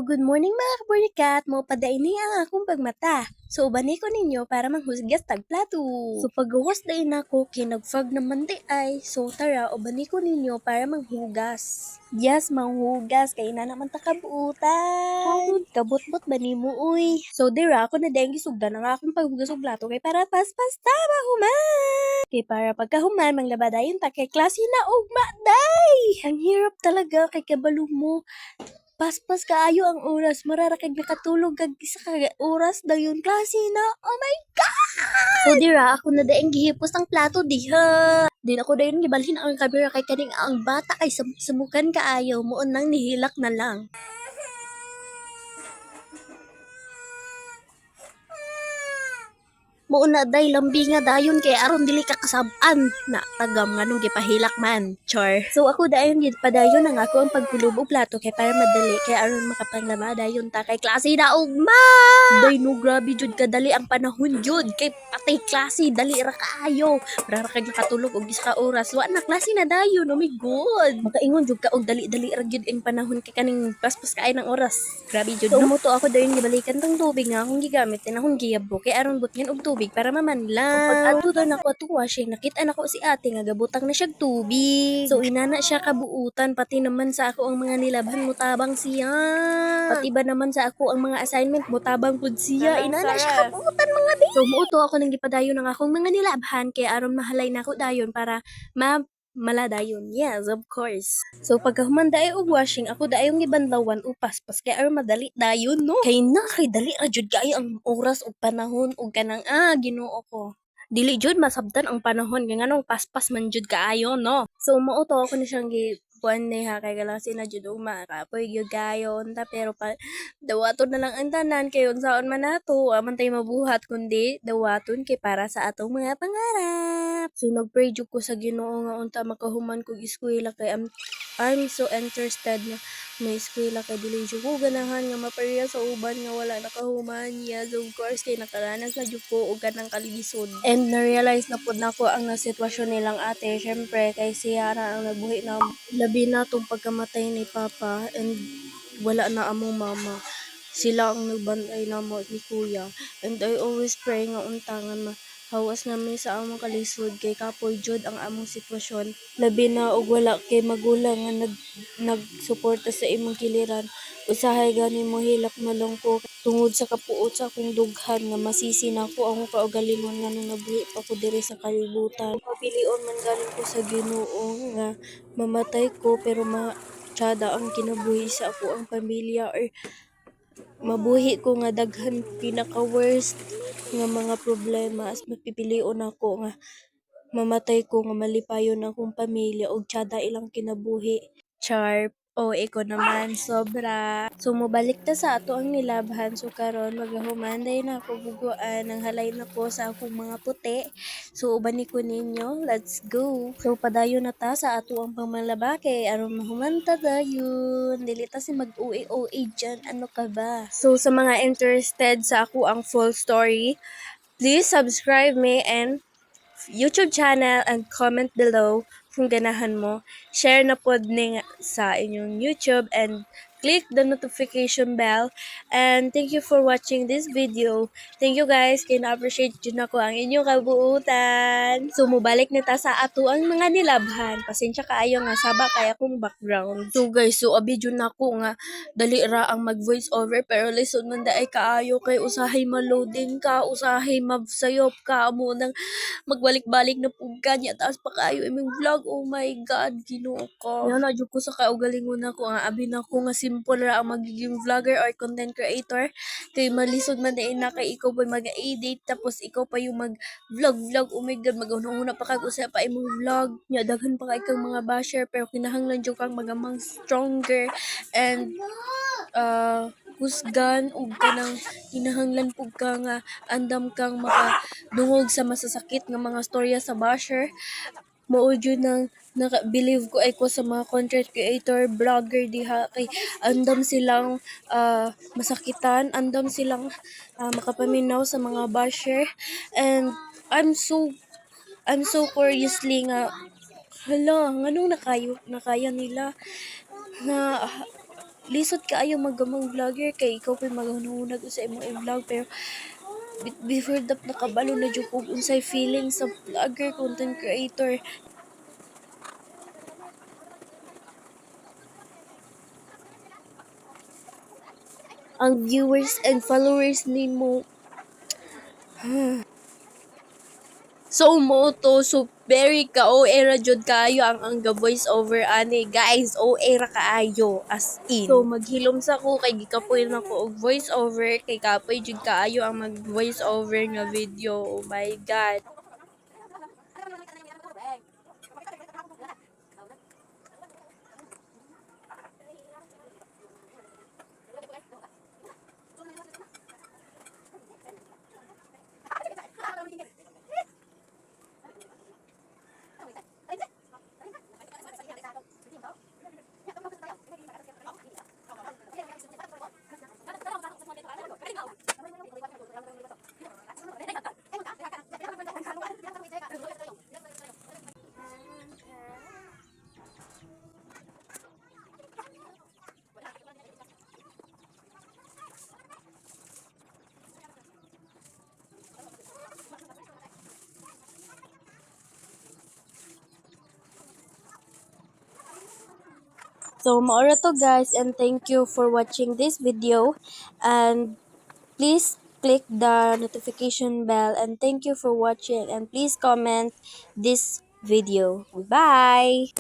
Good morning mga kaburnikat! Mo padaini ang akong pagmata. So, ubani ko ninyo para manghusgas tag plato. So, paggawas dain ako, kinagfag naman di ay. So, tara, ubani ko ninyo para manghugas. Yes, manghugas. Kaya na naman takabuutan. Kabut-but ba ni mo, uy? So, dira ako na dahil gisugdan ang akong paghugas og plato kay para pas-pas tama human. Kay para pagkahuman, manglabadayon ta kay klase na ugma, day! Ang hirap talaga kay kabalo mo. Paspas kaayo ang oras, mararakag nakatulog kag isa ka oras dayon klase na. Oh my God! So dira, ako na daing gihipos ang plato diha. Din ako dayon gibalhin ang kamera kay kaning ang bata kay sumukan kaayo, muon nang nihilak na lang. Mauna day lambi nga dayon kay aron dili ka kasab-an na tagam nganong gipahilak man. Char. So ako dayon gid padayon ang ako ang pagkulob og plato kay para madali kay aron makapanglaba dayon ta kay klase na ugma. Day no grabe jud kadali ang panahon jud kay patay klase dali ra kaayo. Para ra kay nakatulog og isa ka oras. Wa na klase na dayon. Oh my God. Makaingon jud ka og dali-dali ra jud ang panahon kay kaning paspas kaay ng oras. Grabe jud. So umuto ako dayon gibalikan tong tubig nga akong gigamit na akong giyabo kay aron butyan og tubig para mamanlaw. Pag adto daw nako ato washing, nakita nako si ate nga gabutang na siyag tubig. So inana siya kabuutan pati naman sa ako ang mga nilabhan mutabang siya. Pati ba naman sa ako ang mga assignment mutabang pud siya. Inana siya kabuutan mga bi. So muuto ako nang gipadayon ng akong mga nilabhan kay aron mahalay nako dayon para maladayon. Yes, of course. So pagkahuman daay og washing, ako daayong gibanlawan o paspas kay aron madali dayon no. Kay na kay dali ra jud kaayo ang oras ug panahon ug kanang Ginoo ko. Dili jud masabtan ang panahon kay nganong paspas man jud kaayo no. So mauto ako ni siyang buwan ni ha kay galasi na jud ugma kapoy gyud kayo unta pero dawaton na lang ang tanan kay unsaon man nato aman tay mabuhat kundi dawaton kay para sa atong mga pangarap. So nagpray jud ko sa Ginoo nga unta makahuman kog eskwela kay I'm so interested na may eskwela kay dili jud ko ganahan nga mapareha sa uban nga wala nakahuman. Yes, of course kay nakaranas na jud ko og kanang kalisod. And na-realize na pud nako ang sitwasyon nilang ate. Syempre kay siya ra ang nabuhi na labi na tong pagkamatay ni Papa and wala na among mama. Sila ang nagbantay namo ni Kuya. And I always pray nga untangan hawas namin sa among kalisod kay kapoy jud ang among sitwasyon. Labi na og wala kay magulang nga nagsuporta sa imong kiliran. Usahay gani mo hilak malong ko tungod sa kapuot sa akong dughan nga masisi na ko ang kaugalingon nga nung nabuhi pa ko diri sa kalibutan. Mapilion man galing ko sa Ginoo nga mamatay ko pero tiyada ang kinabuhi sa ako ang pamilya or mabuhi ko nga daghan pinaka-worst nga mga problema as mapipilion ako nga mamatay ko nga malipayon akong pamilya og tiyada ilang kinabuhi. Char. O iko naman sobra. So mobalik ta sa ato ang nilabhan so karon magahumanday na ako buguan nang halay na ko sa akong mga puti. So ubani ko ninyo, let's go. So padayon na ta sa ato ang pangmalaba kay aron mahumanta dayon. Dili ta si mag-uwi dyan, ano ka ba? So sa mga interested sa ako ang full story, please subscribe me and YouTube channel and comment below kung ganahan mo. Share na pod ning sa inyong YouTube and click the notification bell. And thank you for watching this video. Thank you guys. Kaya na-appreciate yun ako ang inyong kabuutan. So, mubalik na ta sa ato ang mga nilabhan. Pasensya kaayo nga saba kaya akong background. So guys, so abi dyan ako nga dali ra ang mag voice over pero listen man daay kaayo kay usahay ma-loading ka, usahay mabsayop ka mo nang magbalik-balik na pug kanya taas pa kayo imong vlog. Oh my God, Ginoo ko. Yan na jud ko sa kaugalingon ako nga abi na ko nga simple ra ang magiging vlogger or content creator kay malisod man din na kay ikaw pa mag-edit tapos ikaw pa yung mag-vlog. Oh my God, mag-una pa kag usa pa imong vlog. Nya daghan pa kay kang mga basher pero kinahanglan jud kang magamang stronger and husgan ug kanang kinahanglan pug ka nga andam kang makadungog sa masasakit nga mga storya sa basher. Mao jud nang naka-believe ko ay ko sa mga content creator, vlogger diha kay andam silang masakitan, andam silang makapaminaw sa mga basher and I'm so curiously nga hala nganong nakaya nila na lisod kaayo maggamang vlogger kay ikaw pa'y maghunahunag sa imong i-vlog pero before that nakabalo na jud kog unsay feeling sa vlogger content creator. Ang viewers and followers nimo. So mo to, so very ka OA ra jud kaayo ang ga voice over ani guys, OA ra kaayo as in. So maghilom sa ko kay gikapoy na ko og voice over kay kapoy jud kaayo ang mag voice over nga video. Oh my god. So, maura to guys, and thank you for watching this video, and please click the notification bell, and thank you for watching, and please comment this video. Bye!